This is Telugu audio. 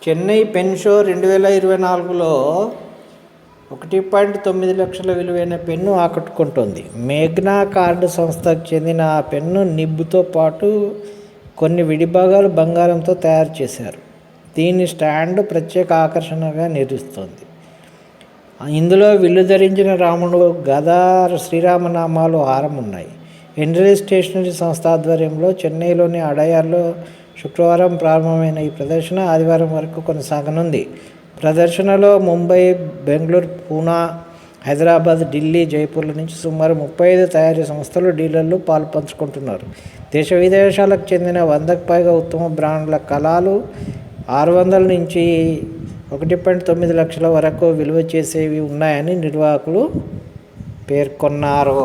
చెన్నై పెన్ షో 2024లో 1.9 లక్షల విలువైన పెన్ను ఆకట్టుకుంటోంది. మేఘ్నా కార్డ్ సంస్థకు చెందిన ఆ పెన్ను నిబ్తో పాటు కొన్ని విడిభాగాలు బంగారంతో తయారు చేశారు. దీని స్టాండ్ ప్రత్యేక ఆకర్షణగా నిలుస్తోంది. ఇందులో విల్లు ధరించిన రాముడు, గద, శ్రీరామనామాలు హారం ఉన్నాయి. హెన్రీ స్టేషనరీ సంస్థ ఆధ్వర్యంలో చెన్నైలోని అడయార్లో శుక్రవారం ప్రారంభమైన ఈ ప్రదర్శన ఆదివారం వరకు కొనసాగనుంది. ప్రదర్శనలో ముంబై, బెంగళూరు, పూనా, హైదరాబాద్, ఢిల్లీ, జైపూర్ల నుంచి సుమారు 35 తయారీ సంస్థలు, డీలర్లు పాలుపంచుకుంటున్నారు. దేశ విదేశాలకు చెందిన 100కు పైగా ఉత్తమ బ్రాండ్ల కలాలు 600 నుంచి 1.9 లక్షల వరకు విలువ చేసేవి ఉన్నాయని నిర్వాహకులు పేర్కొన్నారు.